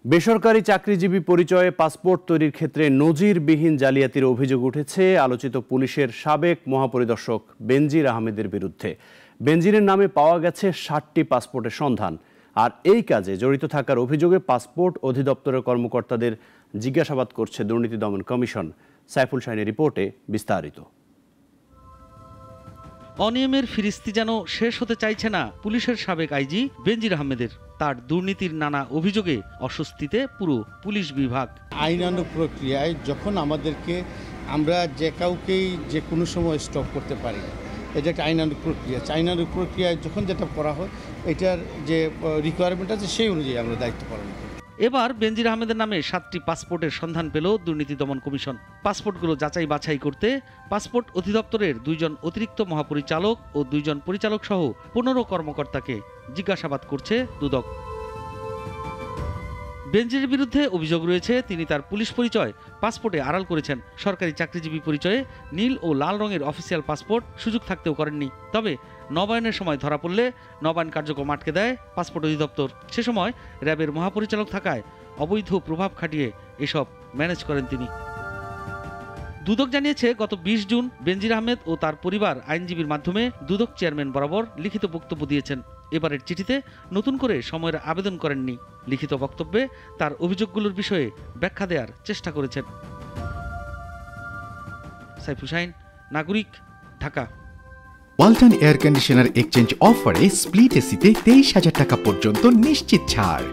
বেসরকারি চাকরিজীবী পরিচয়ে পাসপোর্ট তৈরির ক্ষেত্রে নজিরবিহীন জালিয়াতির অভিযোগ উঠেছে আলোচিত পুলিশের সাবেক মহাপরিদর্শক বেনজির আহমেদের বিরুদ্ধে। বেনজিরের নামে পাওয়া গেছে ৬০টি পাসপোর্টের সন্ধান। আর এই কাজে জড়িত থাকার অভিযোগে পাসপোর্ট অধিদপ্তরের কর্মকর্তাদের জিজ্ঞাসাবাদ করছে দুর্নীতি দমন কমিশন। সাইফুল শাহিনের রিপোর্টে বিস্তারিত। অনিয়মের ফিরিস্তি যেন শেষ হতে চাইছে না পুলিশের সাবেক আইজি বেনজির আহমেদের। তার দুর্নীতির নানা অভিযোগে অস্বস্তিতে পুরো পুলিশ বিভাগ। আইনানুগ প্রক্রিয়ায় যখন আমরা যে কাউকেই যে কোনো সময় স্টপ করতে পারি, এটা একটা আইনানুগ প্রক্রিয়া। আইনানুগ প্রক্রিয়ায় যখন যেটা করা হয়, এটার যে রিকোয়ারমেন্ট আছে সেই অনুযায়ী আমরা দায়িত্ব পালন করি। এবার বেনজির আহমেদের নামে ৭টি পাসপোর্টের সন্ধান পেল দুর্নীতি দমন কমিশন। পাসপোর্টগুলো যাচাই বাছাই করতে পাসপোর্ট অধিদপ্তরের ২ জন অতিরিক্ত মহাপরিচালক ও ২ জন পরিচালক সহ ১৫ কর্মকর্তাকে জিজ্ঞাসাবাদ করছে দুদক। বেনজিরের বিরুদ্ধে অভিযোগ রয়েছে তিনি তার পুলিশ পরিচয় পাসপোর্টে আড়াল করেছেন। সরকারি চাকরিজীবী পরিচয়ে নীল ও লাল রঙের অফিসিয়াল পাসপোর্ট সুযোগ থাকতেও করেননি। তবে নবায়নের সময় ধরা পড়লে নবায়ন কার্যক্রম আটকে দেয় পাসপোর্ট অধিদপ্তর। সে সময় র্যাবের মহাপরিচালক থাকায় অবৈধ প্রভাব খাটিয়ে এসব ম্যানেজ করেন তিনি। দুদক জানিয়েছে, গত ২০ জুন বেনজির আহমেদ ও তার পরিবার আইনজীবীর মাধ্যমে দুদক চেয়ারম্যান বরাবর লিখিত বক্তব্য দিয়েছেন। এবারের চিঠিতে নতুন করে সময়ের আবেদন করেননি। লিখিত বক্তব্যে তার অভিযোগগুলোর বিষয়ে ব্যাখ্যা দেওয়ার চেষ্টা করেছেন। সাইফুল শাহিন, নাগরিক, Dhaka. Walton air conditioner exchange অফারে স্প্লিট এসিতে ২৩,০০০ টাকা পর্যন্ত নিশ্চিত ছাড়।